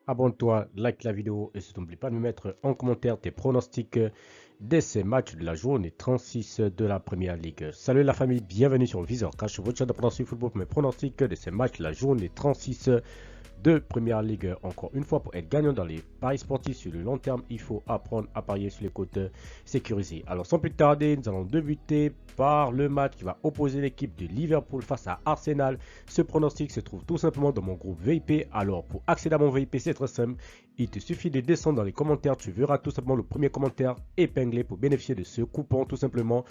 abonne-toi, like la vidéo et surtout n'oublie pas de me mettre en commentaire tes pronostics de ces matchs de la journée 36 de la Première Ligue. Salut la famille, bienvenue sur Visor Cash, votre chaîne de pronostics football pour mes pronostics de ces matchs de la journée 36 de Première Ligue. Encore une fois, pour être gagnant dans les paris sportifs sur le long terme, il faut apprendre à parier sur les côtes sécurisées. Alors sans plus tarder, nous allons débuter par le match qui va opposer l'équipe de Liverpool face à Arsenal. Ce pronostic se trouve tout simplement dans mon groupe VIP. Alors pour accéder à mon VIP, c'est très simple. Il te suffit de descendre dans les commentaires. Tu verras tout simplement le premier commentaire épinglé pour bénéficier de ce coupon tout simplement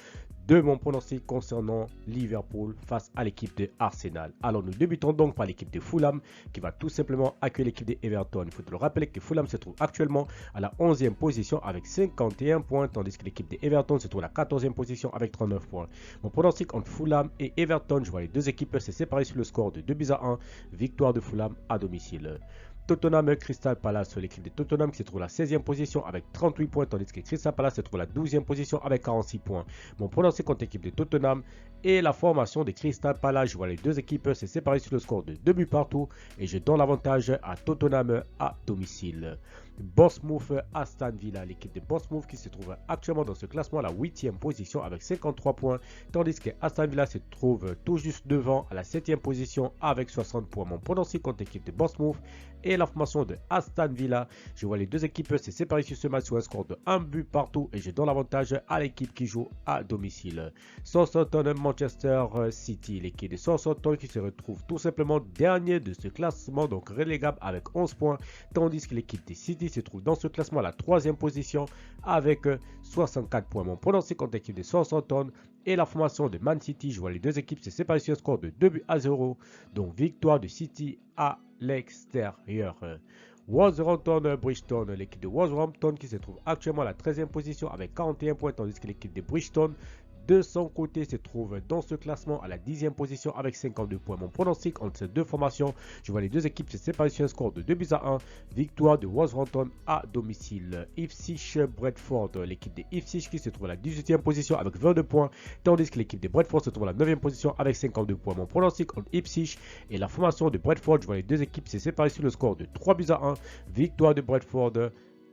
de mon pronostic concernant Liverpool face à l'équipe de Arsenal. Alors nous débutons donc par l'équipe de Fulham qui va tout simplement accueillir l'équipe de Everton. Il faut te le rappeler que Fulham se trouve actuellement à la 11e position avec 51 points, tandis que l'équipe de Everton se trouve à la 14e position avec 39 points. Mon pronostic entre Fulham et Everton, je vois les deux équipes se séparer sur le score de 2-1, victoire de Fulham à domicile. Tottenham Crystal Palace, l'équipe de Tottenham qui se trouve à la 16e position avec 38 points, tandis que Crystal Palace se trouve à la 12e position avec 46 points. Mon pronostic contre l'équipe de Tottenham et la formation de Crystal Palace, je vois les deux équipes se séparer sur le score de 2 buts partout et je donne l'avantage à Tottenham à domicile. Bournemouth Aston Villa, l'équipe de Bournemouth qui se trouve actuellement dans ce classement à la 8e position avec 53 points, tandis que Aston Villa se trouve tout juste devant à la 7e position avec 60 points. Mon pronostic contre l'équipe de Bournemouth et la formation de Aston Villa, je vois les deux équipes se séparer sur ce match sur un score de 1 but partout et je donne l'avantage à l'équipe qui joue à domicile. Southampton Manchester City, l'équipe de Southampton qui se retrouve tout simplement dernier de ce classement, donc relégable avec 11 points, tandis que l'équipe de City se trouve dans ce classement à la 3e position avec 64 points. Mon pronostic contre l'équipe de Southampton et la formation de Man City, je vois les deux équipes se séparer sur un score de 2-0, donc victoire de City à l'extérieur. Wolverhampton Bridgestone, l'équipe de Wolverhampton qui se trouve actuellement à la 13e position avec 41 points, tandis que l'équipe de Bridgestone de son côté se trouve dans ce classement à la 10e position avec 52 points. Mon pronostic entre ces deux formations, je vois les deux équipes se séparer sur un score de 2-1, victoire de Wolverhampton à domicile. Ipswich Bradford, l'équipe de Ipswich qui se trouve à la 18e position avec 22 points, tandis que l'équipe de Bradford se trouve à la 9e position avec 52 points. Mon pronostic entre Ipswich et la formation de Bradford, je vois les deux équipes se séparer sur le score de 3-1, victoire de Bradford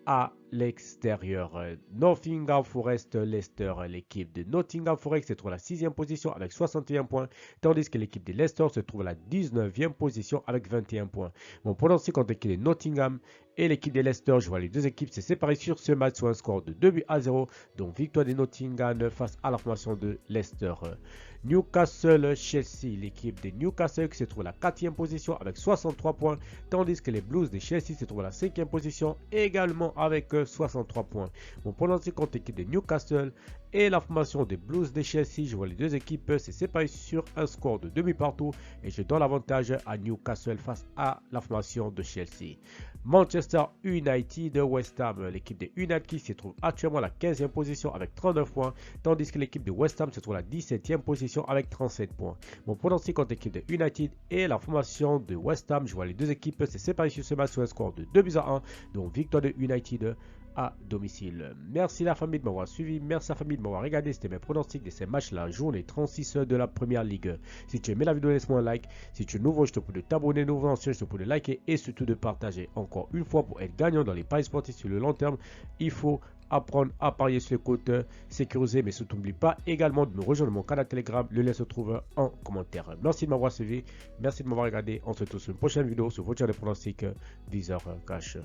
à l'extérieur. Nottingham Forest Leicester, l'équipe de Nottingham Forest se trouve à la 6e position avec 61 points, tandis que l'équipe de Leicester se trouve à la 19e position avec 21 points. Mon pronostic contre l'équipe de Nottingham et l'équipe de Leicester, je vois les deux équipes se séparer sur ce match sur un score de 2-0, donc victoire de Nottingham face à la formation de Leicester. Newcastle Chelsea, l'équipe de Newcastle qui se trouve à la 4e position avec 63 points, tandis que les Blues de Chelsea se trouvent à la 5e position également avec 63 points. Mon pronostic contre l'équipe de Newcastle et la formation des Blues de Chelsea, je vois les deux équipes se séparer sur un score de 2 buts partout et je donne l'avantage à Newcastle face à la formation de Chelsea. Manchester United West Ham, l'équipe de United qui se trouve actuellement à la 15e position avec 39 points, tandis que l'équipe de West Ham se trouve à la 17e position avec 37 points. Mon pronostic contre l'équipe de United et la formation de West Ham, je vois les deux équipes se séparer sur ce match sur un score de 2-1, donc victoire de United à domicile. Merci la famille de m'avoir suivi, merci la famille de m'avoir regardé, c'était mes pronostics de ces matchs la journée 36 de la Première Ligue. Si tu aimais la vidéo, laisse-moi un like. Si tu es nouveau, je te prie de t'abonner, nouveau ancien, je te prie de liker et surtout de partager. Encore une fois, pour être gagnant dans les paris sportifs sur le long terme, il faut apprendre à parier sur les côtes sécurisées, mais surtout n'oublie pas également de me rejoindre mon canal Telegram, le lien se trouve en commentaire. Merci de m'avoir suivi, merci de m'avoir regardé, on se retrouve sur une prochaine vidéo sur votre chaîne de pronostics Visor Cash.